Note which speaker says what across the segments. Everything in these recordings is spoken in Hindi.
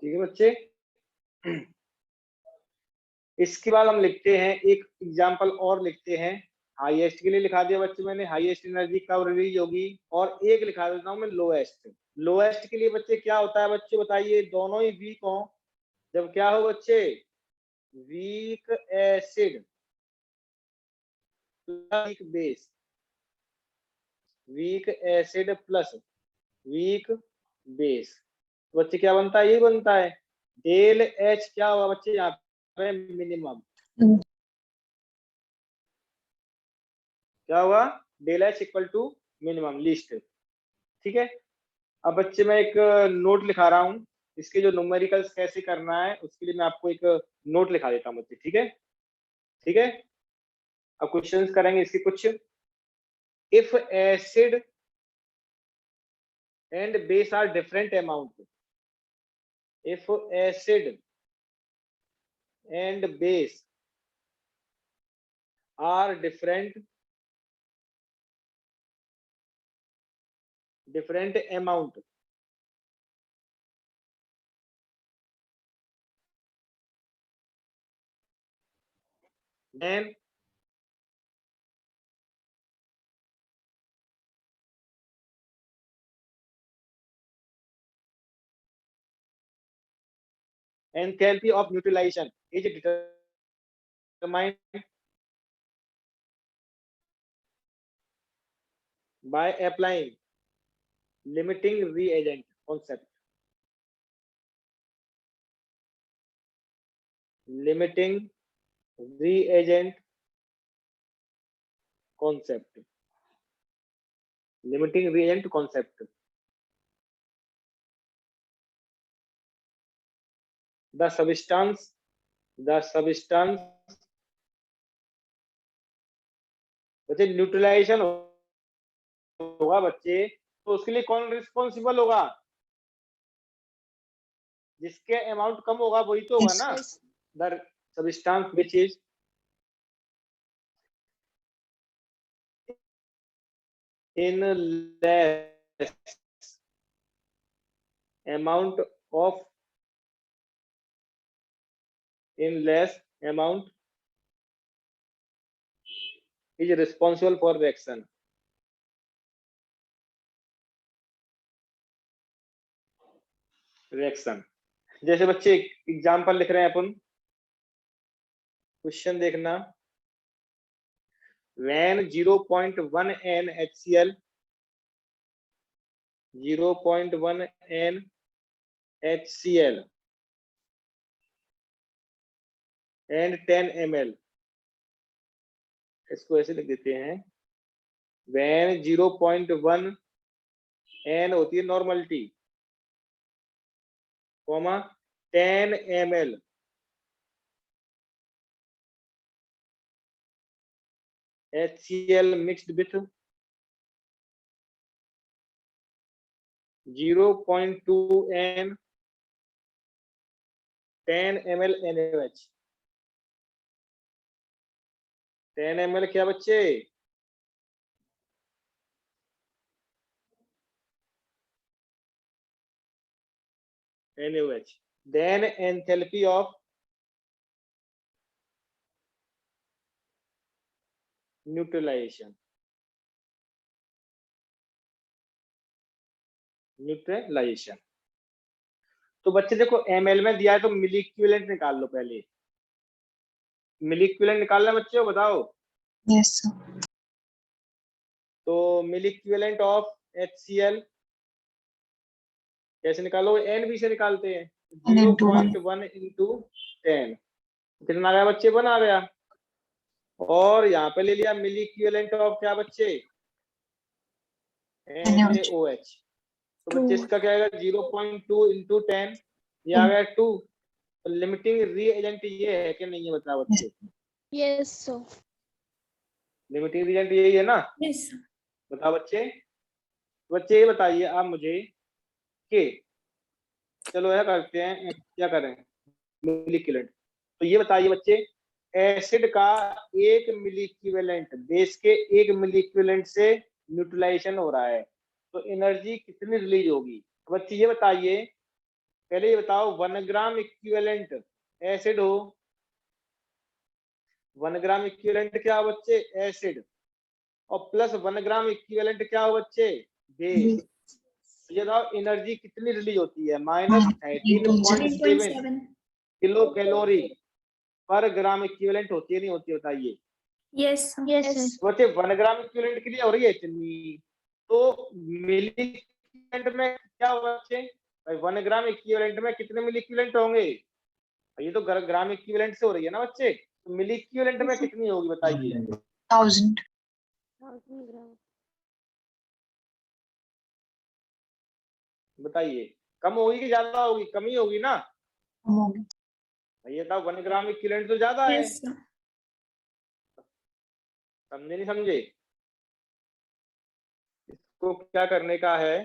Speaker 1: ठीक है बच्चे। इसके बाद हम लिखते हैं एक एग्जाम्पल और लिखते हैं। हाईएस्ट के लिए लिखा दिया बच्चे मैंने, हाईएस्ट एनर्जी कब रिलीज होगी, और एक लिखा देता हूं मैं लोएस्ट। लोएस्ट के लिए बच्चे क्या होता है बच्चे बताइए, दोनों ही वीक हो। जब क्या हो बच्चे, weak acid weak base, weak acid plus weak base, बच्चे क्या बनता है, ये बनता है डेल एच। क्या होगा बच्चे यहाँ पे, मिनिमम। क्या होगा, del H equal to minimum least. ठीक है। अब बच्चे मैं एक नोट लिखा रहा हूँ, इसके जो न्यूमेरिकल्स कैसे करना है उसके लिए मैं आपको एक नोट लिखा देता हूँ बच्चे। ठीक है, ठीक है। अब क्वेश्चंस करेंगे इसके कुछ। If acid and base are different amount, if acid and base are different amount, then enthalpy of neutralization is determined by applying limiting reagent concept. Limiting reagent concept. Limiting reagent concept. The substance बच्चे न्यूट्रलाइजेशन होगा बच्चे, तो उसके लिए कौन रिस्पॉन्सिबल होगा, जिसके अमाउंट कम होगा वही तो होगा ना। The substance which is in less amount of is responsible for reaction. जैसे बच्चे एग्जाम्पल लिख रहे हैं अपन, क्वेश्चन देखना। when 0.1 n HCl 0.1 n HCl and 10 ml, इसको ऐसे लिख देते हैं। when 0.1 n होती है normality, comma 10 ml HCl mixed with 0.2 n 10 ml NaOH। 10 ml क्या बच्चे, NaOH। then enthalpy of neutralisation, तो बच्चे देखो ml में दिया है तो मिली इक्विवेलेंट निकाल लो पहले। मिली इक्विवेलेंट निकालना बच्चे हो, बताओ।
Speaker 2: Yes sir.
Speaker 1: तो मिली इक्विवेलेंट ऑफ HCl कैसे निकालो, NB से निकालते हैं। 0.1 इंटू 10 कितना आ गया बच्चे, 1 आ गया। और यहाँ पे ले लिया मिली इक्विवेलेंट ऑफ क्या बच्चे, NaOH। तो बच्चे इसका क्या आएगा, 0.2 इंटू 10, ये आ गया 2। तो लिमिटिंग रीएजेंट ये है कि नहीं है, बताओ बच्चे।
Speaker 3: Yes sir.
Speaker 1: लिमिटिंग रीएजेंट यही है ना।
Speaker 2: यस
Speaker 1: बताओ बच्चे। बच्चे ये बताइए आप मुझे कि, चलो यह करते हैं, क्या करें, मिली इक्विवेलेंट। तो ये बताइए बच्चे, एसिड का 1 मिली इक्विवेलेंट बेस के 1 मिली इक्विवेलेंट से न्यूट्रलाइजेशन हो रहा है, तो एनर्जी कितनी रिलीज होगी। बच्चे ये बताइए पहले ये बताओ 1 ग्राम इक्विवेलेंट एसिड हो, 1 ग्राम इक्विवेलेंट क्या हो बच्चे, एसिड, और प्लस 1 ग्राम इक्विवेलेंट क्या हो बच्चे, बेस। ये बताओ एनर्जी कितनी रिलीज होती है, -13.7 किलो कैलोरी पर ग्राम इक्विवेलेंट होती है, नहीं होती, बताइए।
Speaker 2: यस
Speaker 3: यस
Speaker 1: बच्चे 1 ग्राम इक्विवेलेंट के लिए हो रही है इतनी, तो मिली इक्विवेलेंट में क्या होगा बच्चे, भाई 1 ग्राम इक्विवेलेंट में कितने मिली इक्विवेलेंट होंगे, ये तो ग्राम इक्विवेलेंट से हो रही है ना बच्चे, तो मिली इक्विवेलेंट में कितनी होगी बताइए,
Speaker 3: 1000
Speaker 2: ग्राम।
Speaker 1: बताइए, कम होगी कि ज्यादा होगी, कम ही होगी ना, ये था 1 ग्राम इक्विवेलेंट तो ज्यादा है,
Speaker 2: यस
Speaker 1: समझे नहीं समझे। इसको क्या करने का है,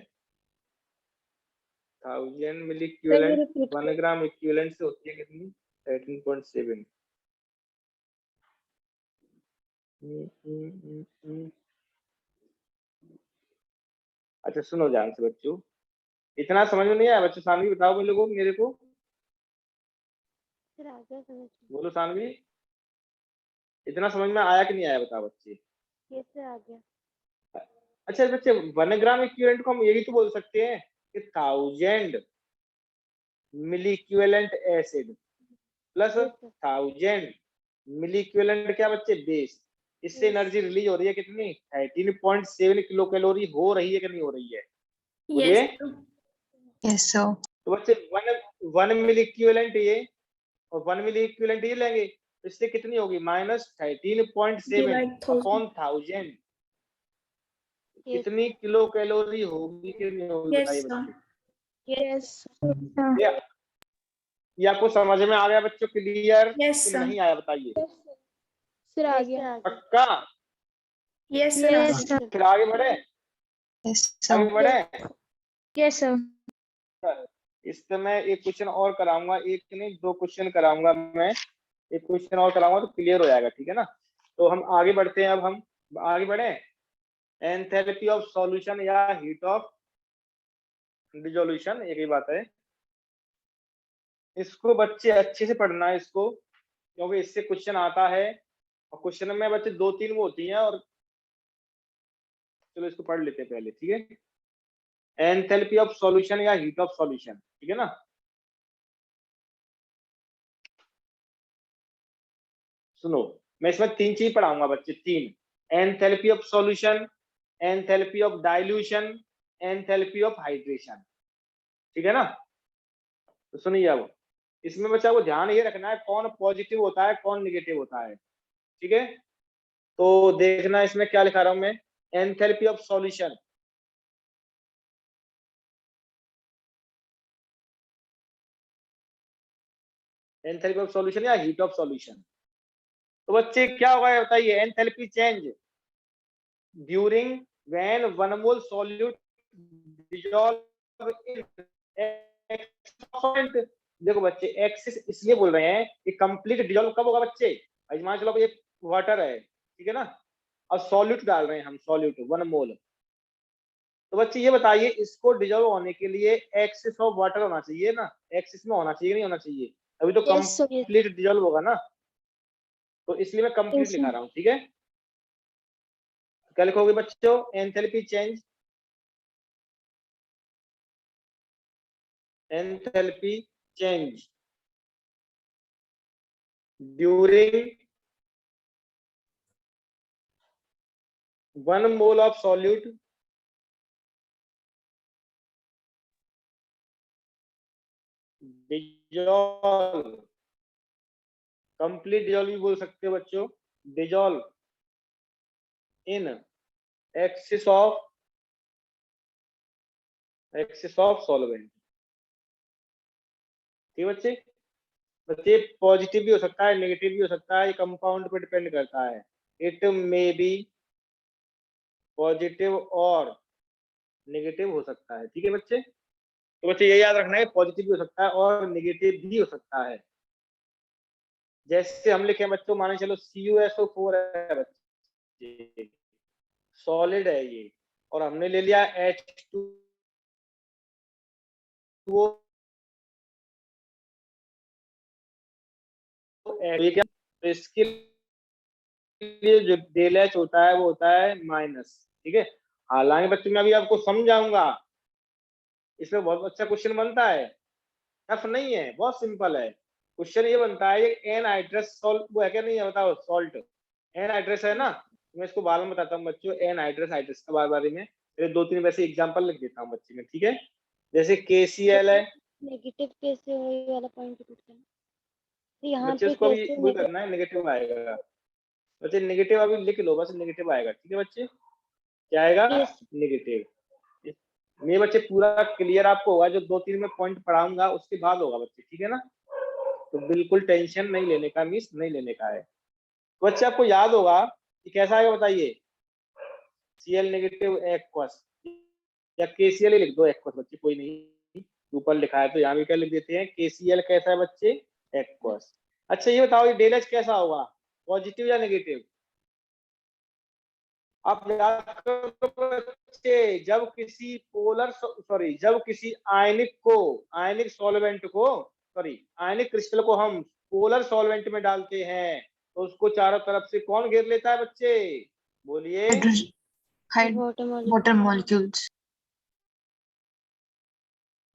Speaker 1: 1000 मिली इक्विवेलेंट 1 ग्राम इक्विवेलेंट से होती है कितनी, 13.7। अच्छा सुनो ध्यान से बच्चों, इतना समझ में नहीं आया बच्चों, सानवी बताओ मेरे को,
Speaker 2: फिर आ गया समझ में।
Speaker 1: बोलो सानवी, इतना समझ में आया कि नहीं आया, बताओ बच्चे।
Speaker 2: कैसे आ गया।
Speaker 1: अच्छा बच्चे 1 ग्राम इक्विवेलेंट को हम यही तो बोल सकते हैं कि 1000 मिली इक्विवेलेंट एसिड प्लस 1000 मिली इक्विवेलेंट क्या बच्चे, बेस, इससे एनर्जी रिलीज हो रही है कितनी, 13.7 किलो कैलोरी हो रही है कि नहीं हो रही है, बोलिए।
Speaker 3: यस सर
Speaker 1: तो बच्चे 1 मिली इक्विवेलेंट ये और 1 मिली इक्विवेलेंट ये लेंगे, तो इससे कितनी होगी, -13.7 अपॉन 1000, कितनी किलो कैलोरी होगी कि नहीं होगी, बताइए बच्चे।
Speaker 2: यस
Speaker 1: ये आपको समझ में आ गया बच्चों, क्लियर
Speaker 2: यस
Speaker 1: कि नहीं आया, बताइए।
Speaker 2: फिर आ गया।
Speaker 1: पक्का,
Speaker 2: यस
Speaker 1: फिर आगे बढ़े,
Speaker 3: यस
Speaker 1: आगे बढ़े।
Speaker 3: यस सर
Speaker 1: इस समय एक क्वेश्चन और कराऊंगा, एक नहीं 2 क्वेश्चन कराऊंगा मैं, एक क्वेश्चन और कराऊंगा तो क्लियर हो जाएगा, ठीक है ना। तो हम आगे बढ़ते हैं, अब हम आगे बढ़े, एंथैल्पी ऑफ सॉल्यूशन या हीट ऑफ डिसोल्यूशन, एक ही बात है। इसको बच्चे अच्छे से पढ़ना है इसको, क्योंकि इससे क्वेश्चन आता है, और क्वेश्चन में बच्चे 2-3 वो होती हैं, और चलो इसको पढ़ लेते हैं पहले, ठीक है। एंथैल्पी ऑफ सॉल्यूशन या हीट ऑफ सॉल्यूशन, ठीक है ना। सुनो, मैं इसमें 3 चीज पढ़ाऊंगा बच्चे, 3, enthalpy of solution, enthalpy of dilution, enthalpy of hydration, ठीक है ना। तो सुनिए, अब इसमें बच्चा को ध्यान ये रखना है कौन पॉजिटिव होता है कौन निगेटिव होता है, ठीक है। तो देखना इसमें क्या लिखा रहा हूं मैं, enthalpy of solution, enthalpy of solution या हीट ऑफ सॉल्यूशन। तो बच्चे क्या होगा बताइए, enthalpy change during when 1 mole solute dissolve in x. देखो बच्चे एक्सिस इसलिए बोल रहे हैं कि कंप्लीट डिसॉल्व कब होगा बच्चे, मान चलो ये वाटर है, ठीक है ना, अब सॉल्यूट डाल रहे हैं हम, सॉल्यूट 1 मोल, तो बच्चे ये बताइए इसको डिसॉल्व होने के लिए एक्सिस ऑफ वाटर होना चाहिए ना, एक्सिस में होना चाहिए नहीं होना चाहिए, अभी तो कंप्लीट डिसॉल्व होगा ना, तो इसलिए मैं कंप्लीट लिखा रहा हूँ, ठीक है। क्या लिखोगे बच्चों, enthalpy change, enthalpy change during 1 mole of solute dissolve, complete dissolve भी बोल सकते हो बच्चों, dissolve in axis of solvent, ठीक है बच्चे। बच्चे पॉजिटिव भी हो सकता है नेगेटिव भी हो सकता है, ये कंपाउंड पे डिपेंड करता है, इट मे बी पॉजिटिव और नेगेटिव हो सकता है, ठीक है बच्चे। तो बच्चे ये याद रखना है पॉजिटिव भी हो सकता है और नेगेटिव भी हो सकता है। जैसे हम लिखे बच्चों, माने चलो CuSO4 है बच्चे, सॉलिड है ये, और हमने ले लिया H2O ये क्या, तो इसके लिए जो डेल एच होता है वो होता है माइनस, ठीक है। हालांकि बच्चों मैं अभी आपको समझाऊंगा, इसमें बहुत अच्छा क्वेश्चन बनता है, टफ नहीं है, बहुत सिंपल है। क्वेश्चन ये बनता है, एन हाइड्रस सॉल्ट वो है क्या, नहीं है बताओ, सॉल्ट एन हाइड्रस है ना, मैं इसको बाद में बताता हूँ बच्चों, एन हाइड्रस हाइड्रस के बारे में फिर 2-3 वैसे एग्जांपल लिख देता हूँ बच्चे में, ठीक है। जैसे KCl है,
Speaker 2: नेगेटिव कैसे हो, ये वाला पॉइंट पूछना है। तो यहाँ
Speaker 1: बच्चे
Speaker 2: पे
Speaker 1: उसको अभी
Speaker 2: कैसे
Speaker 1: वो करना है, नेगेटिव आएगा बच्चे, नेगेटिव अभी लिख लो बस, नेगेटिव आएगा, ठीक है बच्चे, क्या आएगा,
Speaker 2: Yes.
Speaker 1: नेगेटिव। ये बच्चे पूरा क्लियर आपको होगा, जो 2-3 में पॉइंट पढ़ाऊंगा उसके बाद होगा बच्चे, ठीक है ना, तो बिल्कुल टेंशन नहीं लेने का, मिस नहीं लेने का है। तो बच्चे आपको याद होगा कि कैसा आएगा बताइए, Cl नेगेटिव एक्वस या KCl ही लिख दो एक्वस बच्चे, कोई नहीं, ऊपर लिखा है तो यहाँ भी क्या लिख देते हैं, KCl कैसा है बच्चे, एक्वस। अच्छा ये बताओ, ये डेल एच कैसा होगा, पॉजिटिव या नेगेटिव, आप याद करो बच्चे, जब किसी पोलर सॉरी जब किसी आयनिक सॉल्वेंट को सॉरी आयनिक क्रिस्टल को हम पोलर सॉल्वेंट में डालते हैं तो उसको चारों तरफ से कौन घेर लेता है बच्चे, बोलिए,
Speaker 3: वाटर मॉलिक्यूल्स।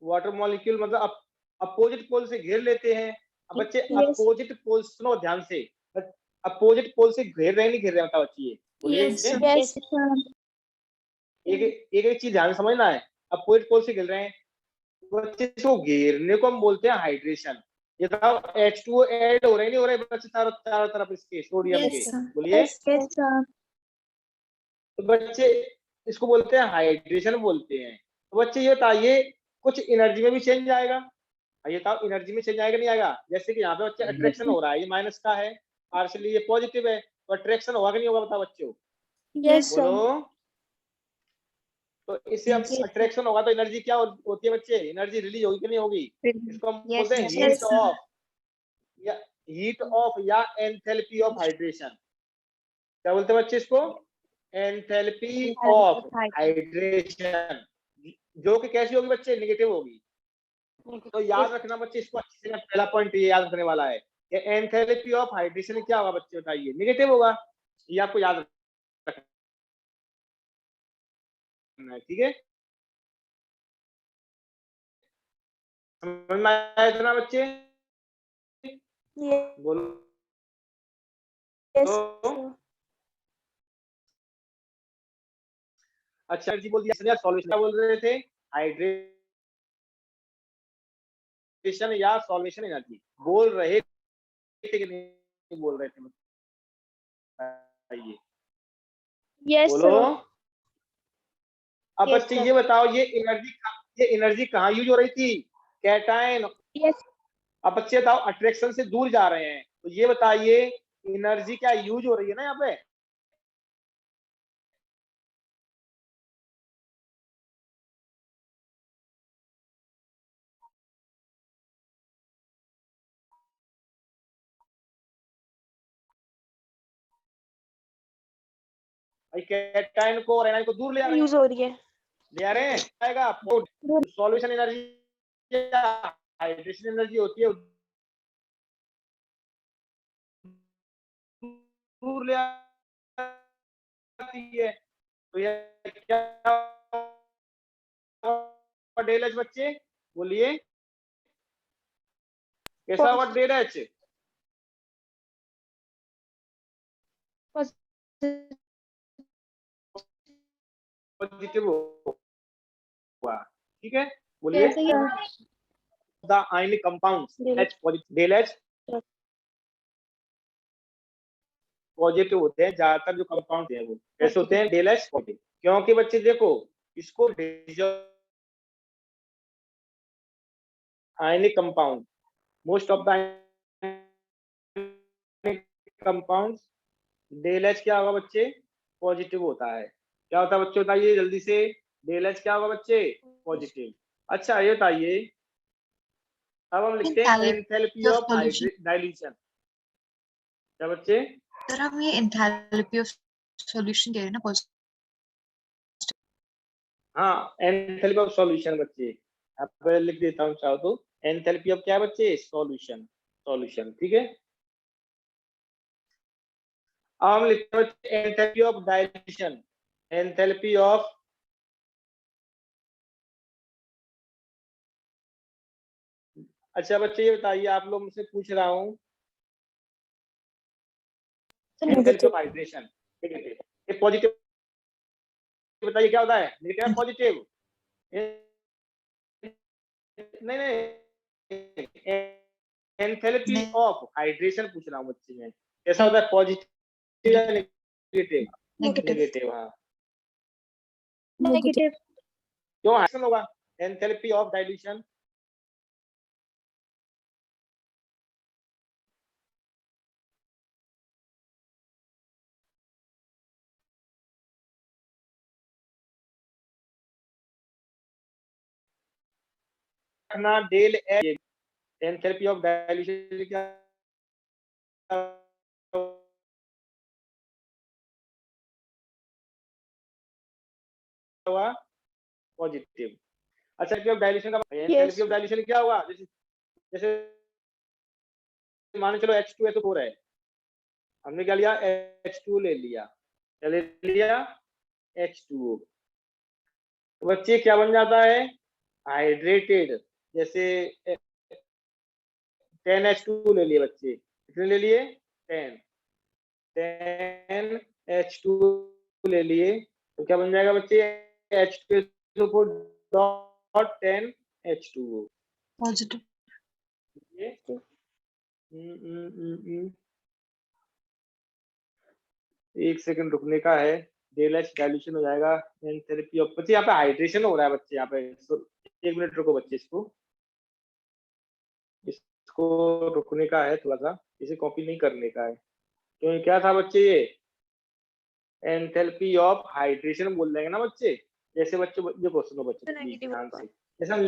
Speaker 1: वाटर मॉलिक्यूल, मतलब अपोजिट पोल से घेर लेते हैं। अब बच्चे
Speaker 2: Yes.
Speaker 1: अपोजिट पोल, सुनो ध्यान से, अपोजिट पोल से घेर रहे नहीं घेर रहे बताओ बच्चे, बोलिए,
Speaker 3: Yes, sir.
Speaker 2: Yes.
Speaker 1: एक चीज ध्यान से समझना है, अपोजिट पोल से घेर रहे हैं, बच्चे इसको घेरने को हम बोलते हैं हाइड्रेशन। ये बताओ H2O ऐड हो रहे नहीं हो रहे बच्चे, चारों चारों तरफ इसके सोडियम
Speaker 3: Yes,
Speaker 1: के,
Speaker 3: sir.
Speaker 1: बोलिए,
Speaker 2: Yes, sir.
Speaker 1: तो बच्चे इसको बोलते हैं हाइड्रेशन बोलते हैं। तो बच्चे ये बताइए, कुछ एनर्जी में भी चेंज आएगा, ये बताओ एनर्जी में चेंज आएगा नहीं आएगा, जैसे कि यहाँ पे बच्चे अट्रैक्शन हो रहा है, ये माइनस का है, पार्शियली ये पॉजिटिव है, तो अट्रैक्शन होगा कि नहीं होगा बताओ बच्चों,
Speaker 2: Yes, sir.
Speaker 1: बोलो। तो इससे हम
Speaker 3: Yes.
Speaker 1: अट्रैक्शन होगा तो एनर्जी क्या होती है बच्चे, एनर्जी रिलीज होगी कि नहीं होगी, इसको हम
Speaker 3: Yes,
Speaker 1: बोलते हैं
Speaker 3: sir.
Speaker 1: हीट ऑफ या एंथैल्पी ऑफ हाइड्रेशन। क्या बोलते हैं बच्चे इसको, एंथैल्पी ऑफ हाइड्रेशन, जो कि कैसी होगी बच्चे, नेगेटिव होगी। तो याद रखना बच्चे इसको अच्छे से, पहला पॉइंट ये याद रखने वाला है कि एंथैल्पी ऑफ हाइड्रेशन क्या होगा बच्चे, बताइए, नेगेटिव होगा, ये आपको याद रखना है, ठीक है, समझ में आया इतना बच्चे,
Speaker 2: Yes,
Speaker 1: बोलो,
Speaker 2: sir.
Speaker 1: अच्छा जी बोल दिया, सॉल्यूशन क्या बोल रहे थे, हाइड्रेशन या सॉल्वेशन एनर्जी बोल रहे थे कि नहीं बोल रहे थे, बताइए,
Speaker 2: Yes,
Speaker 1: बोलो।
Speaker 2: sir.
Speaker 1: अब
Speaker 2: Yes,
Speaker 1: बच्चे
Speaker 2: sir.
Speaker 1: ये बताओ, ये एनर्जी कहाँ यूज हो रही थी, कैटायन।
Speaker 2: Yes.
Speaker 1: अब बच्चे बताओ अट्रैक्शन से दूर जा रहे हैं, तो ये बताइए एनर्जी क्या यूज हो रही है ना यहाँ पे, भाई कैटायन को और एनायन को दूर ले आ रहे
Speaker 2: यूज
Speaker 1: हैं,
Speaker 2: हो रही है।
Speaker 1: ले आ रहे हैं, आएगा सॉल्यूशन एनर्जी, हाइड्रेशन एनर्जी होती है, दूर ले आती है, तो ये क्या डेल एच बच्चे, बोलिए, कैसा होगा डेल एच, पॉजिटिव होगा, ठीक है, बोलिए,
Speaker 2: कैसे ही
Speaker 1: the ionic compounds H positive, डेल एच पॉजिटिव होते हैं, ज्यादातर जो कंपाउंड है वो कैसे होते हैं, डेल एच पॉजिटिव, क्योंकि बच्चे देखो इसको ionic compound, most of the compounds del H क्या होगा बच्चे, पॉजिटिव होता है, क्या होता है बच्चे बताइए जल्दी से, डेल एच क्या होगा बच्चे, पॉजिटिव। अच्छा ये बताइए, अब हम लिखते हैं एंथैल्पी ऑफ डाइल्यूशन, क्या बच्चे,
Speaker 3: सर हम ये एंथैल्पी ऑफ सॉल्यूशन कह रहे हैं ना,
Speaker 1: हाँ एंथैल्पी ऑफ सॉल्यूशन बच्चे, आप लिख देता हूँ चाहो तो, एंथैल्पी ऑफ क्या है बच्चे, सॉल्यूशन, ठीक है। अब हम लिखते हैं enthalpy of dilution, enthalpy of अच्छा बच्चे ये बताइए, आप लोग मुझसे पूछ रहा हूँ एंथैल्पी ऑफ हाइड्रेशन, ये पॉजिटिव बताइए क्या होता है, नेगेटिव या पॉजिटिव? नहीं नहीं, एंथैल्पी ऑफ हाइड्रेशन पूछ रहा हूँ बच्चे में, कैसा होता है, पॉजिटिव या नेगेटिव? नेगेटिव, हाँ।
Speaker 2: नेगेटिव।
Speaker 1: क्यों हाइड्रेशन होगा एंथैल्पी ऑफ डाइल्यूशन? रखना del H, enthalpy of dilution क्या हुआ, पॉजिटिव। अच्छा एंथैल्पी ऑफ डाइल्यूशन का एंथैल्पी ऑफ डाइल्यूशन क्या होगा, जैसे मान चलो H2SO4 है, हमने क्या लिया, H2 ले लिया, क्या ले लिया, H2O। तो बच्चे क्या बन जाता है, हाइड्रेटेड। जैसे 10H2 ले लिए बच्चे, कितने ले लिए, 10H2 ले लिए, तो क्या बन जाएगा बच्चे, H2SO4 डॉट 10H2O।
Speaker 3: पॉजिटिव।
Speaker 1: एक सेकंड रुकने का है, डेल एच डाइल्यूशन हो जाएगा, एंथैल्पी ऑफ, बच्चे यहाँ पे हाइड्रेशन हो रहा है बच्चे, यहाँ पे एक मिनट रुको बच्चे, इसको रुकने का है थोड़ा सा, इसे कॉपी नहीं करने का है। तो क्या था बच्चे, ये एंथैल्पी ऑफ हाइड्रेशन बोल देंगे ना बच्चे। जैसे बच्चे ये क्वेश्चन हो बच्चे प्लीज ध्यान से, जैसे हम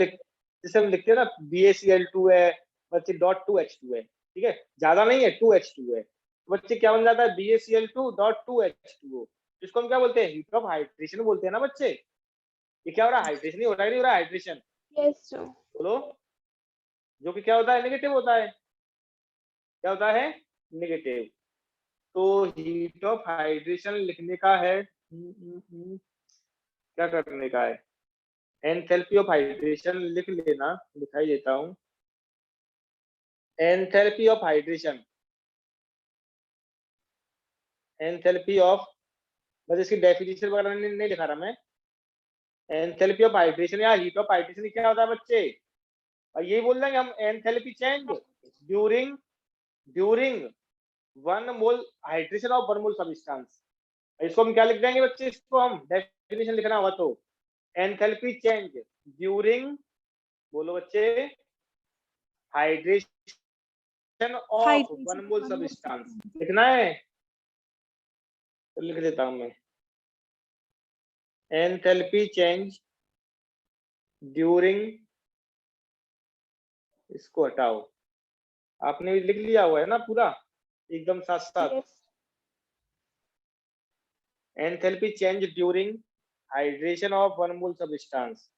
Speaker 1: लिखते हैं ना BaCl2 है बच्चे डॉट 2H2 है, ठीक है, ज्यादा नहीं है 2H2 है, तो बच्चे क्या बन जाता है, BaCl2 डॉट 2H2O, जिसको हम क्या बोलते हैं, हीट ऑफ हाइड्रेशन बोलते हैं ना बच्चे। ये क्या हो रहा है, हाइड्रेशन ही हो रहा है, नहीं हो रहा है हाइड्रेशन?
Speaker 2: यस
Speaker 1: बोलो, जो कि क्या होता है, नेगेटिव होता है, क्या होता है, नेगेटिव। तो हीट ऑफ हाइड्रेशन लिखने का है, क्या करने का है, एंथैल्पी ऑफ हाइड्रेशन लिख लेना, दिखाई देता हूं, enthalpy of hydration, enthalpy of, बस इसकी डेफिनेशन वगैरह नहीं लिखा रहा मैं, एंथैल्पी ऑफ हाइड्रेशन या हीट ऑफ हाइड्रेशन क्या होता है बच्चे, और यही बोल देंगे हम, enthalpy change during during 1 mole hydration of 1 mole substance. इसको हम क्या लिख देंगे बच्चे, इसको हम डेफिनेशन लिखना होगा तो एंथैल्पी चेंज ड्यूरिंग, बोलो बच्चे, हाइड्रेशन ऑफ 1 मोल सब्सटेंस लिखना है, तो लिख देता हूं मैं, एंथैल्पी चेंज ड्यूरिंग, इसको हटाओ, आपने भी लिख लिया हुआ है ना पूरा एकदम साथ साथ, enthalpy change during hydration of 1 mole substance,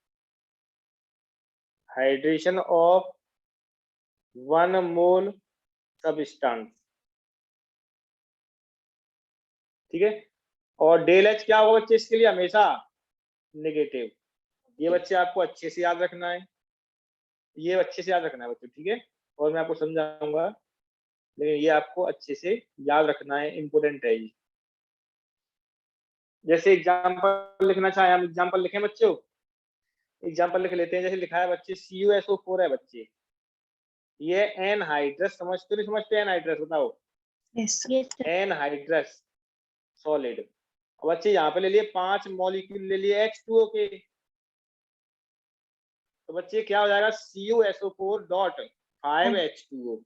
Speaker 1: hydration of 1 mole substance, ठीक है। और डेल एच क्या होगा बच्चे इसके लिए, हमेशा नेगेटिव। ये बच्चे आपको अच्छे से याद रखना है, ये अच्छे से याद रखना है बच्चे, ठीक है, और मैं आपको समझाऊंगा, लेकिन ये आपको अच्छे से याद रखना है, इंपोर्टेंट है ये। जैसे एग्जांपल लिखना चाहे, हम एग्जांपल लिखें बच्चों, एग्जांपल लिख लेते हैं, जैसे लिखा है बच्चे CuSO4 है बच्चे, ये एनहाइड्रस, समझते नहीं समझते एनहाइड्रस, बताओ,
Speaker 3: यस
Speaker 1: एनहाइड्रस सॉलिड। बच्चे यहाँ पे ले लिए 5 मॉलिक्यूल ले लिए H2O के, तो बच्चे क्या हो जाएगा, CuSO4 डॉट 5H2O,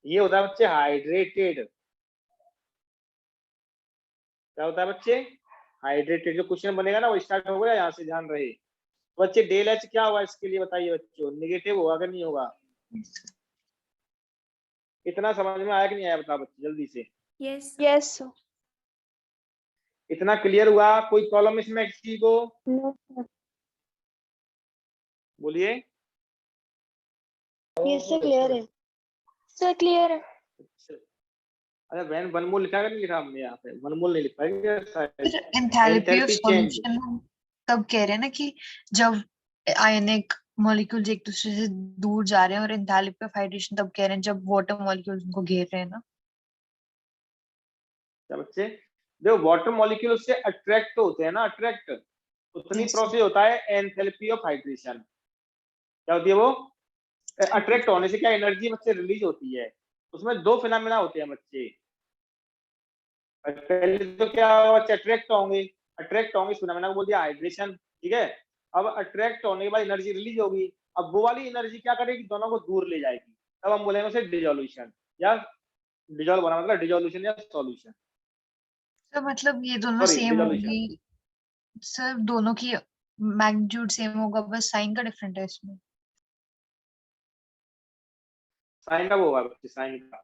Speaker 1: ये होता है बच्चे हाइड्रेटेड, क्या होता है बच्चे, हाइड्रेटेड। जो क्वेश्चन बनेगा ना वो स्टार्ट होगा यहाँ से, ध्यान रहे बच्चे। डेल एच क्या होगा इसके लिए बताइए बच्चों, नेगेटिव होगा कि नहीं होगा, इतना समझ में आया कि नहीं आया, बताओ बच्चे जल्दी से,
Speaker 2: यस यस
Speaker 1: इतना क्लियर हुआ, कोई प्रॉब्लम इसमें किसी को, बोलिए।
Speaker 2: यस सर क्लियर है, सर क्लियर है।
Speaker 1: अच्छा अरे वैन वन मोल लिखा है, नहीं लिखा हमने यहाँ पे, वन मोल नहीं लिखा है शायद।
Speaker 3: Enthalpy of
Speaker 1: enthalpy change,
Speaker 3: solution तब कह रहे हैं ना कि जब आयनिक मॉलिक्यूल्स एक दूसरे से दूर जा रहे हैं, और एंथैल्पी ऑफ हाइड्रेशन तब कह रहे हैं जब वाटर मॉलिक्यूल्स उनको घेर रहे हैं ना।
Speaker 1: क्या बच्चे, देखो वाटर मॉलिक्यूल उससे अट्रैक्ट होते हैं ना, अट्रैक्ट, उतनी
Speaker 3: Yes.
Speaker 1: प्रोसेस होता है एंथैल्पी ऑफ हाइड्रेशन। क्या होती है वो, अट्रैक्ट होने से क्या एनर्जी बच्चे रिलीज होती है। उसमें दो फिनोमेना होते हैं बच्चे, पहले तो क्या होगा, बच्चे अट्रैक्ट होंगे, अट्रैक्ट होंगे, इस फिनोमेना को बोल दिया हाइड्रेशन, ठीक है। अब अट्रैक्ट होने के बाद एनर्जी रिलीज होगी, अब वो वाली एनर्जी क्या करेगी, दोनों को दूर ले जाएगी, तब हम बोलेंगे उसे डिजोल्यूशन, या डिजोल्व होना मतलब डिजोल्यूशन या सॉल्यूशन,
Speaker 3: तो मतलब ये दोनों
Speaker 1: सॉरी
Speaker 3: सेम
Speaker 1: डिजोल्यूशन।
Speaker 3: होगी सर, दोनों की मैग्नीट्यूड सेम होगा, बस साइन का डिफरेंट है इसमें।
Speaker 1: साइन का वो होगा बच्चे, साइन का।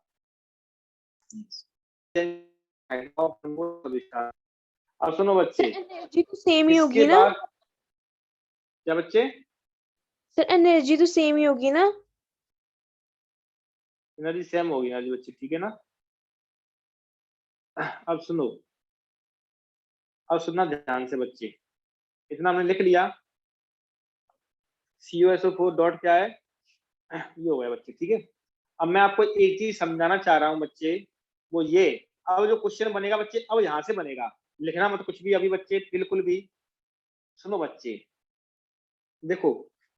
Speaker 1: अब सुनो बच्चे,
Speaker 2: एनर्जी तो सेम ही
Speaker 1: इसके
Speaker 2: होगी ना
Speaker 1: बाद क्या बच्चे,
Speaker 2: सर, एनर्जी तो सेम ही होगी ना।
Speaker 1: एनर्जी सेम होगी एनर्जी बच्चे, ठीक है ना। अब सुनो, अब सुनना ध्यान से बच्चे, इतना हमने लिख लिया, CuSO4 डॉट क्या है, ये हो गया बच्चे, ठीक है। अब मैं आपको एक चीज समझाना चाह रहा हूँ बच्चे, वो ये, अब जो क्वेश्चन बनेगा बच्चे, अब यहाँ से बनेगा, लिखना मत कुछ भी अभी बच्चे, बिल्कुल भी। सुनो बच्चे, देखो,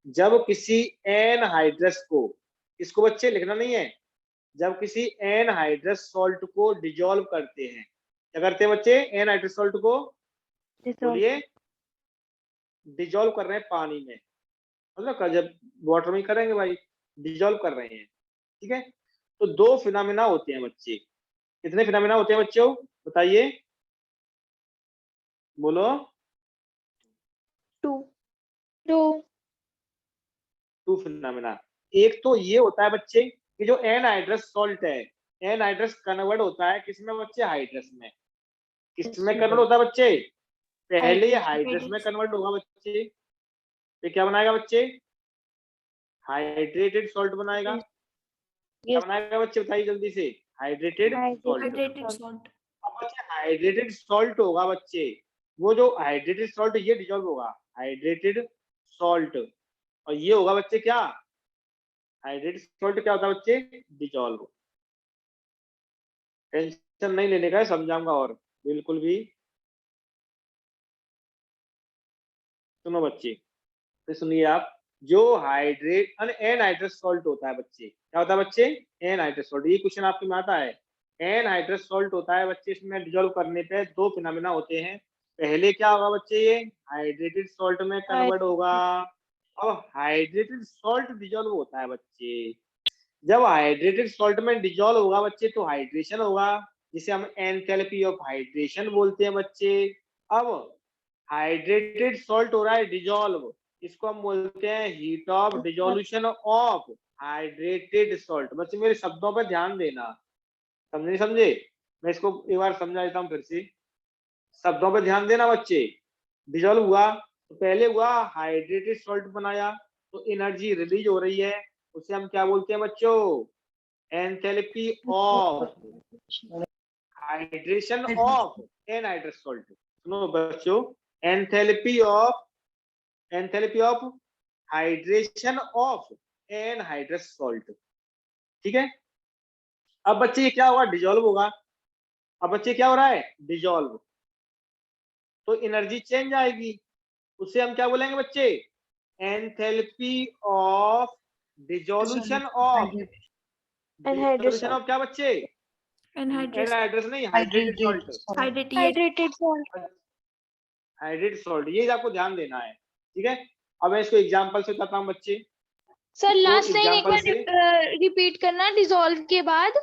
Speaker 1: जब किसी एनहाइड्रस को, इसको बच्चे लिखना नहीं है, जब किसी एनहाइड्रस सॉल्ट को डिजोल्व करते हैं, क्या करते हैं बच्चे, एनहाइड्रस सॉल्ट को, बोलिए, डिजोल्व कर रहे हैं पानी में, मतलब जब वाटर में करेंगे भाई, डिजोल्व कर रहे हैं, ठीक है। तो दो फिनोमेना होते हैं बच्चे, कितने फिनोमेना होते हैं बच्चों, बताइए, बोलो।
Speaker 2: टू टू
Speaker 1: टू फिनोमेना, एक तो ये होता है बच्चे कि जो एनहाइड्रस सॉल्ट है, एनहाइड्रस कन्वर्ट होता है किसमें बच्चे, हाइड्रस में, किसमें कन्वर्ट होता है बच्चे, पहले ये हाइड्रस में कन्वर्ट होगा बच्चे, तो क्या बनाएगा बच्चे, हाइड्रेटेड सॉल्ट बनाएगा, क्या बनाएगा बच्चे बताइए जल्दी से, हाइड्रेटेड सॉल्ट।
Speaker 4: Hydrated salt.
Speaker 1: अब बच्चे हाइड्रेटेड सॉल्ट होगा बच्चे, वो जो हाइड्रेटेड सॉल्ट ये डिजोल्व होगा, हाइड्रेटेड सॉल्ट, और ये होगा बच्चे क्या, हाइड्रेटेड सॉल्ट क्या होता है बच्चे, डिजोल्व। टेंशन नहीं लेने का है, समझाऊंगा और, बिल्कुल भी। सुनो बच्चे, फिर सुनिए आप, जो हाइड्रेट एनहाइड्रस सॉल्ट होता है बच्चे, क्या होता है बच्चे, एनहाइड्रस सॉल्ट, ये क्वेश्चन आपके में आता है, एनहाइड्रस सॉल्ट होता है बच्चे, इसमें डिजोल्व करने पे दो फिनोमेना होते हैं, पहले क्या होगा बच्चे, ये हाइड्रेटेड सॉल्ट में कन्वर्ट होगा, अब हाइड्रेटेड सॉल्ट डिजोल्व होता है बच्चे, जब हाइड्रेटेड सॉल्ट में डिजोल्व होगा बच्चे तो हाइड्रेशन होगा, जिसे हम एंथैल्पी ऑफ हाइड्रेशन बोलते हैं बच्चे। अब हाइड्रेटेड सॉल्ट हो रहा है डिजोल्व, इसको हम बोलते हैं heat of dissolution of hydrated salt. बच्चे मेरे शब्दों पर ध्यान देना, समझे नहीं समझे, मैं इसको एक बार समझा देता हूँ फिर से, शब्दों पर ध्यान देना बच्चे। डिजोल्व हुआ तो पहले हुआ हाइड्रेटेड सॉल्ट बनाया, तो एनर्जी रिलीज हो रही है, उसे हम क्या बोलते हैं बच्चों, enthalpy of hydration of anhydrous salt. सुनो बच्चों, enthalpy of, enthalpy of hydration of anhydrous salt, ठीक है। अब बच्चे ये क्या होगा, डिजोल्व होगा, अब बच्चे क्या हो रहा है, डिजोल्व, तो एनर्जी चेंज आएगी, उसे हम क्या बोलेंगे बच्चे, enthalpy of dissolution of, dissolution of क्या बच्चे, एनहाइड्रस नहीं, hydrated salt,
Speaker 2: hydrated salt.
Speaker 1: Hydrated salt, ये आपको ध्यान देना है, ठीक है। अब मैं इसको एग्जांपल से बताता हूँ बच्चे,
Speaker 2: सर
Speaker 1: इसको
Speaker 2: लास्ट लाइन एक
Speaker 1: एग्जांपल से
Speaker 2: बार रिपीट करना, डिसॉल्व के बाद।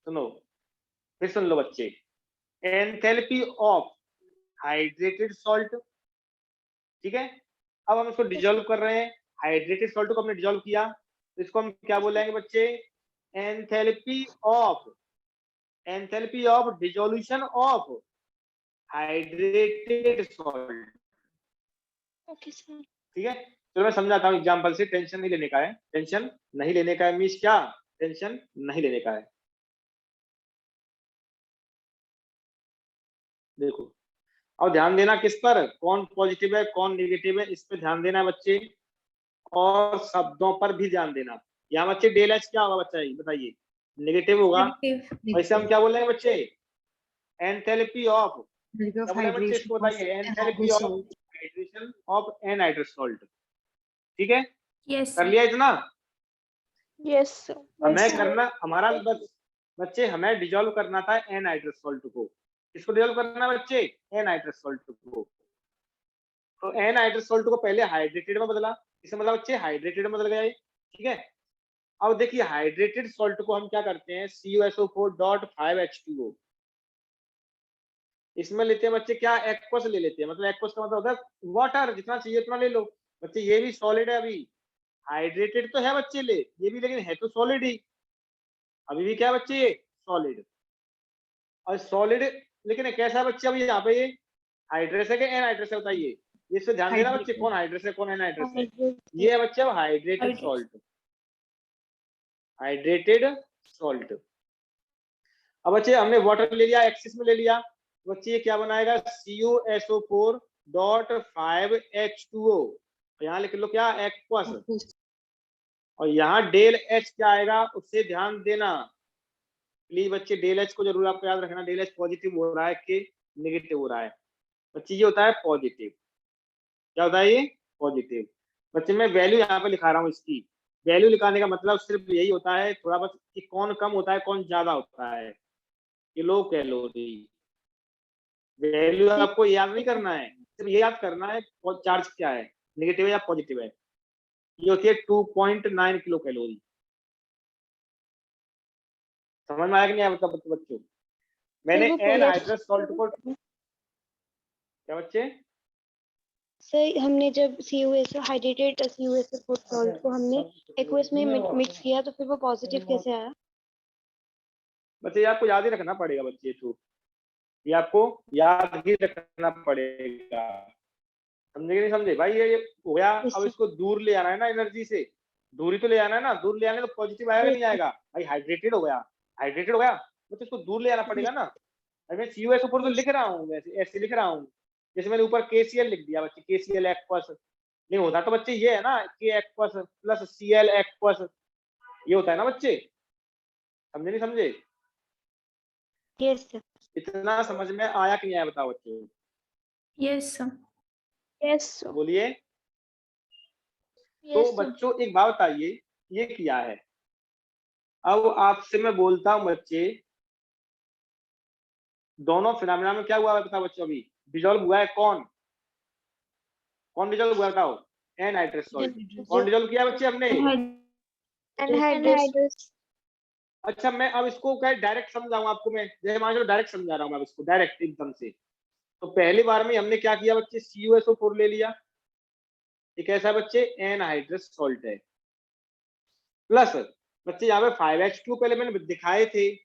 Speaker 1: सुनो, फिर सुन लो बच्चे, एंथैल्पी ऑफ हाइड्रेटेड सॉल्ट, ठीक है। अब हम इसको डिजोल्व कर रहे हैं, हाइड्रेटेड सॉल्ट को हमने डिजोल्व किया, तो इसको हम क्या बोलेंगे बच्चे, enthalpy of, enthalpy of dissolution of hydrated salt,
Speaker 2: okay sir.
Speaker 1: ठीक है। चलो मैं समझाता हूँ एग्जांपल से, टेंशन नहीं लेने का है, टेंशन नहीं लेने का है, मीन्स क्या, टेंशन नहीं लेने का है, देखो अब ध्यान देना किस पर, कौन पॉजिटिव है कौन नेगेटिव है, इस पे ध्यान देना है बच्चे, और शब्दों पर भी ध्यान देना। यहाँ बच्चे डेल एच क्या होगा बच्चा, बताइए, नेगेटिव होगा। और इसे हम क्या बोलेंगे बच्चे, एंथैल्पी ऑफ, क्या बोलेंगे बच्चे इसको, बताइए, enthalpy of hydration of anhydrous salt. ठीक है,
Speaker 4: यस
Speaker 1: कर लिया इतना।
Speaker 2: यस
Speaker 1: हमें करना हमारा बच्चे हमें डिजोल्व करना था एनहाइड्रस सॉल्ट को। किसको डिजोल्व करना बच्चे, एनहाइड्रस सॉल्ट को। तो एनहाइड्रस सॉल्ट को पहले हाइड्रेटेड में बदला, इससे मतलब बच्चे हाइड्रेटेड में बदल गया ये। ठीक है, अब देखिए हाइड्रेटेड सॉल्ट को हम क्या करते हैं, CuSO4.5H2O, इसमें लेते हैं बच्चे क्या, एक्वस ले लेते हैं। मतलब एक्वस का मतलब होता है वाटर, जितना चाहिए उतना ले लो। बच्चे ये भी सॉलिड है, अभी हाइड्रेटेड तो है बच्चे ले ये भी, लेकिन है तो सॉलिड ही, अभी भी क्या बच्चे ये सॉलिड। और सॉलिड लेकिन कैसा बच्चे, अभी यहाँ पे ये हाइड्रेस है कि एनहाइड्रस है, बताइए। इससे ध्यान देना बच्चे, कौन हाइड्रेस है कौन एनहाइड्रस है। ये है बच्चे हाइड्रेटेड सॉल्ट, हाइड्रेटेड सॉल्ट। अब बच्चे हमने वाटर ले लिया, एक्सिस में ले लिया, बच्चे ये क्या बनाएगा, CuSO4.5H2O, यहाँ लिख लो क्या, एक्वस। और यहाँ डेल एच क्या आएगा, उससे ध्यान देना प्लीज बच्चे, डेल एच को जरूर आपको याद रखना, डेल एच पॉजिटिव हो रहा है कि नेगेटिव हो रहा है। बच्चे ये होता है पॉजिटिव, क्या होता है ये, पॉजिटिव। बच्चे मैं वैल्यू यहाँ पे लिखा रहा हूँ, इसकी वैल्यू लिखाने का मतलब सिर्फ यही होता है थोड़ा बस, कि कौन कम होता है कौन ज्यादा होता है, किलो कैलोरी। वैल्यू आपको याद नहीं करना है, सिर्फ ये याद करना है चार्ज क्या है, नेगेटिव है या पॉजिटिव है। ये होती है 2.9 किलो कैलोरी। समझ में आया कि नहीं आया बच्चों। मैंने एनहाइड्रस सॉल्ट को, क्या बच्चे,
Speaker 2: सर हमने जब CuSO हाइड्रेटेड CuSO4 सॉल्ट को हमने एक्वस में मिक्स किया तो फिर वो पॉजिटिव कैसे आया?
Speaker 1: बच्चे आपको याद ही रखना पड़ेगा बच्चे, तो ये आपको याद ही रखना पड़ेगा। समझे कि नहीं समझे भाई, ये हो गया। अब इसको दूर ले आना है ना एनर्जी से, दूरी तो ले आना है ना, दूर ले आने तो पॉजिटिव आएगा नहीं आएगा भाई, हाइड्रेटेड हो गया, हाइड्रेटेड हो गया, तो इसको दूर ले आना पड़ेगा ना। मैं CuSO4 तो लिख रहा हूँ, वैसे ऐसे लिख रहा हूँ, जैसे मैंने ऊपर KCl लिख दिया बच्चे, KCl एक्वस नहीं होता तो बच्चे ये है ना, K aqueous plus Cl aqueous, ये होता है ना बच्चे। समझे नहीं समझे,
Speaker 2: यस सर।
Speaker 1: इतना समझ में आया कि नहीं आया, बताओ बच्चों।
Speaker 4: Yes sir.
Speaker 2: यस
Speaker 1: बोलिए। तो बच्चों एक बात बताइए, ये किया है, अब आपसे मैं बोलता हूँ बच्चे, दोनों फिनोमेना में क्या हुआ है बताओ बच्चों, अभी डिजोल्व हुआ है कौन, कौन डिजोल्व हुआ बताओ, एनहाइड्रस सॉल्ट। कौन डिजोल्व किया बच्चे हमने,
Speaker 2: एनहाइड्रस।
Speaker 1: अच्छा मैं अब इसको क्या डायरेक्ट समझाऊंगा आपको, मैं जैसे मान लो डायरेक्ट समझा रहा हूँ मैं इसको डायरेक्ट एकदम से। तो पहली बार में हमने क्या किया बच्चे, CuSO4 ले लिया, ये कैसा बच्चे, एनहाइड्रस सॉल्ट है, प्लस बच्चे यहाँ पे 5H2 पहले मैंने दिखाए थे,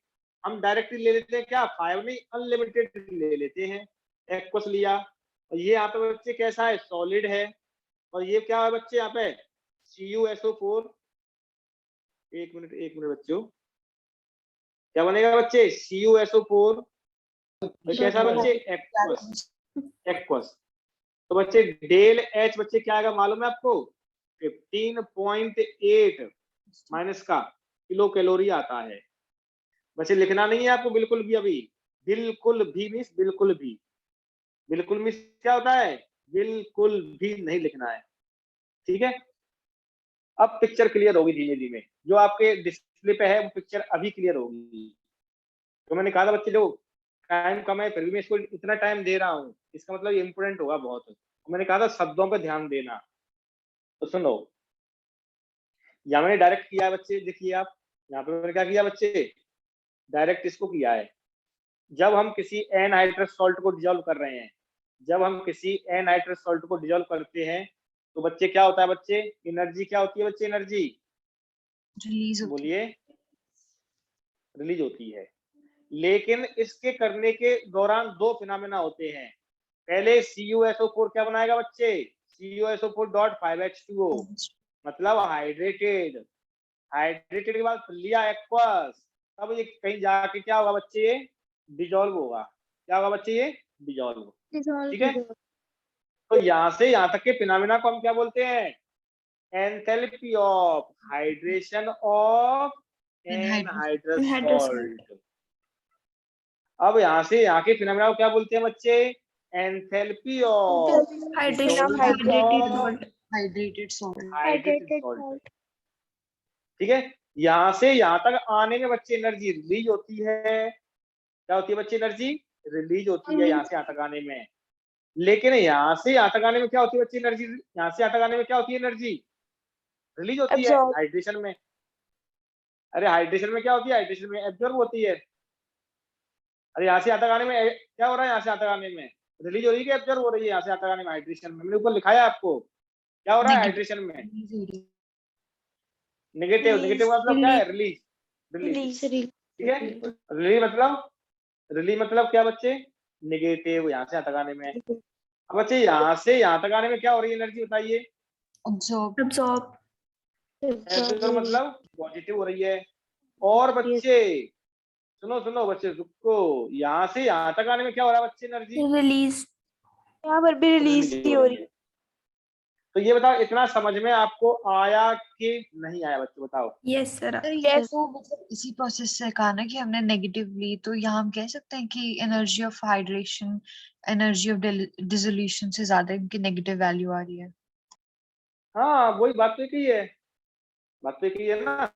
Speaker 1: हम डायरेक्टली ले लेते हैं क्या, 5 नहीं अनलिमिटेड ले लेते हैं, एक्वस लिया। और ये यहाँ पे बच्चे कैसा है, सॉलिड है। और ये क्या है बच्चे यहाँ पे, CuSO4, एक मिनट बच्चों, क्या बनेगा बच्चे, CuSO4 कैसा बच्चे, एक्वस, एक्वस। तो बच्चे डेल एच बच्चे क्या आएगा मालूम है आपको, 15.8 माइनस का किलो कैलोरी आता है। बच्चे लिखना नहीं है आपको बिल्कुल भी, अभी बिल्कुल भी मीन्स बिल्कुल भी, बिल्कुल मीन्स क्या होता है, बिल्कुल भी नहीं लिखना है। ठीक है, अब पिक्चर क्लियर होगी धीमे धीमे, जो आपके डिस्प्ले पे है वो पिक्चर अभी क्लियर होगी। तो मैंने कहा था बच्चे जो टाइम कम है फिर भी मैं इसको इतना टाइम दे रहा हूँ, इसका मतलब इम्पोर्टेंट होगा बहुत। तो मैंने कहा था शब्दों पे ध्यान देना, तो सुनो, यहाँ मैंने डायरेक्ट किया है बच्चे, देखिए आप यहाँ पे मैंने क्या किया बच्चे, डायरेक्ट इसको किया है। जब हम किसी एनहाइड्रस सॉल्ट को डिजोल्व कर रहे हैं, जब हम किसी एनहाइड्रस सॉल्ट को डिजोल्व करते हैं तो बच्चे क्या होता है बच्चे, एनर्जी क्या होती है बच्चे, एनर्जी
Speaker 3: रिलीज
Speaker 1: बोलिए, रिलीज होती है। लेकिन इसके करने के दौरान दो फिनोमेना होते हैं। पहले CuSO4 क्या बनाएगा बच्चे, CuSO4.5H2O, मतलब हाइड्रेटेड, हाइड्रेटेड के बाद लिया एक्वस, तब ये कहीं जाके क्या होगा बच्चे, ये डिजोल्व होगा। क्या होगा बच्चे, ये डिजॉल्व।
Speaker 2: dissolve
Speaker 1: ठीक है,
Speaker 2: हो जाएगा।
Speaker 1: तो यहाँ से यहाँ तक के फिनोमेना को हम क्या बोलते हैं? Enthalpy of hydration of anhydrous
Speaker 4: Anhydrous
Speaker 1: salt. अब यहाँ से यहाँ के फिनोमेना को क्या बोलते हैं बच्चे? Enthalpy of
Speaker 4: hydration of
Speaker 2: hydrated
Speaker 4: salt.
Speaker 3: Hydrated salt.
Speaker 1: Hydrated
Speaker 2: Hydrated
Speaker 1: salt.
Speaker 2: salt.
Speaker 1: ठीक है, यहाँ से यहाँ तक आने में बच्चे एनर्जी रिलीज होती है। क्या होती है बच्चे? एनर्जी रिलीज होती है यहाँ से यहाँ तक आने में। लेकिन यहाँ से यहाँ तक आने में क्या होती है बच्चे? एनर्जी यहाँ से यहाँ तक आने में क्या होती है? एनर्जी रिलीज होती है
Speaker 2: Absorb.
Speaker 1: हाइड्रेशन में। अरे हाइड्रेशन में क्या होती है? हाइड्रेशन में एब्जॉर्ब होती है। अरे यहाँ से यहाँ तक आने में क्या हो रहा है? यहाँ से यहाँ तक आने में रिलीज हो रही है कि एब्जॉर्ब हो रही है? यहाँ से यहाँ तक आने में हाइड्रेशन में मैंने ऊपर लिखाया है आपको। क्या हो रहा है हाइड्रेशन में? नेगेटिव। नेगेटिव का मतलब क्या है? रिलीज। रिलीज।
Speaker 2: Release.
Speaker 1: ठीक है, रिलीज मतलब क्या बच्चे? नेगेटिव, यहाँ से यहाँ तक आने में। अब बच्चे यहाँ से यहाँ तक आने में क्या हो रही है एनर्जी? बताइए।
Speaker 3: Absorb.
Speaker 4: Absorb.
Speaker 1: एब्जॉर्ब मतलब पॉजिटिव हो रही है। और बच्चे सुनो सुनो बच्चे, रुको। यहाँ से यहाँ तक आने में क्या हो रहा है बच्चे? Energy
Speaker 4: Release.
Speaker 2: यहाँ पर भी रिलीज ही हो रही है।
Speaker 1: तो ये बताओ, इतना समझ में आपको आया कि नहीं आया बच्चे? बताओ।
Speaker 4: Yes, sir.
Speaker 2: Yes.
Speaker 3: तो मतलब इसी प्रोसेस से कहा ना कि हमने नेगेटिव ली, तो यहाँ हम कह सकते हैं कि energy of hydration energy of dissolution से ज्यादा इनकी नेगेटिव वैल्यू आ रही है।
Speaker 1: हाँ, वही बात तो की है। बात तो की है ना।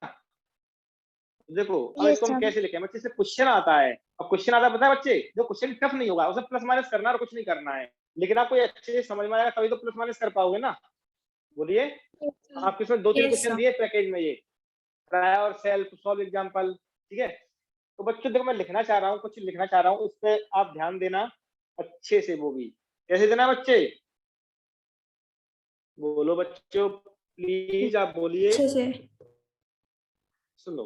Speaker 1: देखो अब
Speaker 2: Yes,
Speaker 1: इसको हम
Speaker 2: sir.
Speaker 1: कैसे लिखें बच्चे? से क्वेश्चन आता है, अब क्वेश्चन आता है पता है बच्चे? जो क्वेश्चन टफ नहीं होगा उसे प्लस माइनस करना और कुछ नहीं करना है। लेकिन आपको ये अच्छे से समझ में आएगा तभी तो प्लस माइनस कर पाओगे ना। बोलिए।
Speaker 2: Yes, sir.
Speaker 1: आपके इसमें 2-3
Speaker 4: Yes,
Speaker 1: क्वेश्चन
Speaker 4: sir.
Speaker 1: दिए पैकेज में, ये ट्राई और सेल्फ सॉल्व एग्जांपल। ठीक है, तो बच्चों देखो मैं लिखना चाह रहा हूँ, कुछ लिखना चाह रहा हूँ, उस पर आप ध्यान देना अच्छे से। वो भी कैसे देना है बच्चे? बोलो बच्चों, प्लीज आप बोलिए।
Speaker 4: अच्छे से.
Speaker 1: सुनो,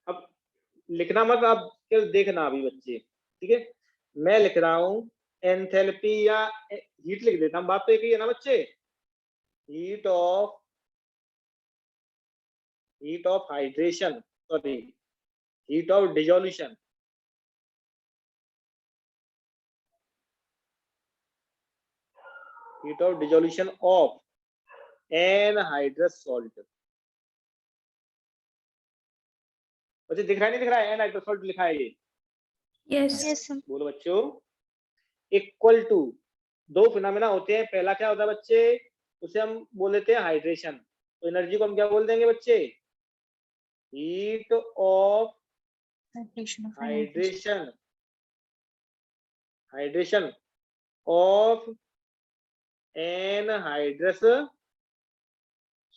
Speaker 1: अब लिखना मत, आप केवल देखना अभी बच्चे। ठीक है, मैं लिख रहा हूँ एंथैल्पी या हीट लिख देता हूँ। बात तो एक ही है ना बच्चे? Heat of hydration, sorry heat of dissolution. Heat of dissolution of anhydrous salt. बच्चे दिख रहा है नहीं दिख रहा है? एनहाइड्रस सॉल्ट लिखा है ये।
Speaker 4: Yes.
Speaker 2: Yes, sir.
Speaker 1: बोलो बच्चों। इक्वल टू, दो फिनोमेना होते हैं। पहला क्या होता है बच्चे? उसे हम बोल देते हैं हाइड्रेशन। तो एनर्जी को हम क्या बोल देंगे बच्चे? Heat of hydration. Hydration of anhydrous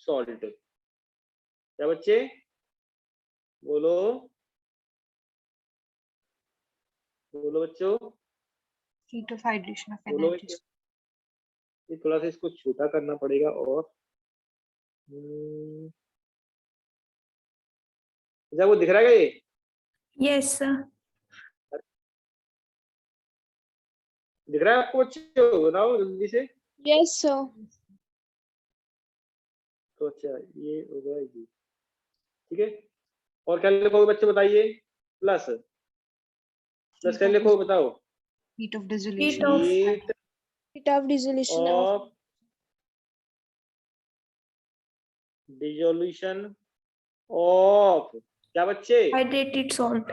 Speaker 1: salt. क्या बच्चे? बोलो बोलो बच्चों,
Speaker 3: हीट ऑफ हाइड्रेशन ऑफ
Speaker 1: बोलो।
Speaker 3: एनर्जी।
Speaker 1: ये थोड़ा सा इसको छोटा करना पड़ेगा और अच्छा, वो दिख रहा है ये?
Speaker 4: Yes, sir.
Speaker 1: दिख रहा है आपको बच्चों? बताओ जल्दी से।
Speaker 2: Yes, sir.
Speaker 1: तो अच्छा ये होगा ये। ठीक है, और क्या लिखोगे बच्चे बताइए? प्लस प्लस क्या लिखोगे बताओ?
Speaker 3: Heat of
Speaker 4: Heat
Speaker 3: dissolution
Speaker 4: of
Speaker 1: heat
Speaker 2: Heat of dissolution of
Speaker 1: of dissolution of क्या बच्चे?
Speaker 4: hydrated salt.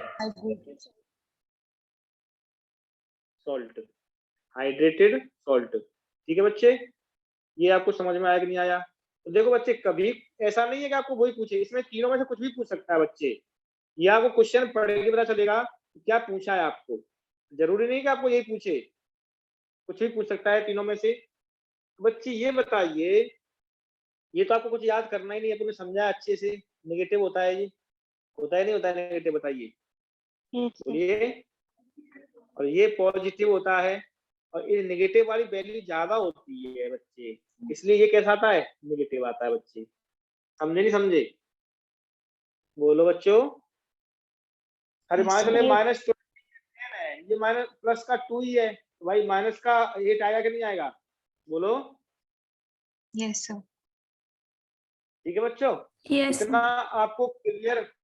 Speaker 1: Salt, hydrated salt. ठीक है बच्चे, ये आपको समझ में आया कि नहीं आया? तो देखो बच्चे, कभी ऐसा नहीं है कि आपको वही पूछे, इसमें तीनों में से कुछ भी पूछ सकता है बच्चे। ये आपको क्वेश्चन पढ़ के पता चलेगा क्या पूछा है आपको। जरूरी नहीं कि आपको यही पूछे, कुछ भी पूछ सकता है तीनों में से। तो बच्चे ये बताइए, ये तो आपको कुछ याद करना ही नहीं है, तुमने समझा अच्छे से। नेगेटिव होता है ये, होता है नहीं होता है नेगेटिव? बताइए,
Speaker 2: Yes, sir.
Speaker 1: बोलिए। और ये पॉजिटिव होता है, और ये नेगेटिव वाली वैल्यू ज्यादा होती है बच्चे, इसलिए ये कैसा आता है? नेगेटिव आता है बच्चे। समझे नहीं समझे? बोलो बच्चों। अरे मान चले माइनस है, ये माइनस प्लस का 2 ही है, तो भाई माइनस का 8 आएगा कि नहीं आएगा? बोलो।
Speaker 3: Yes sir.
Speaker 1: ठीक है बच्चों,
Speaker 4: Yes,
Speaker 1: इतना
Speaker 4: sir.
Speaker 1: आपको क्लियर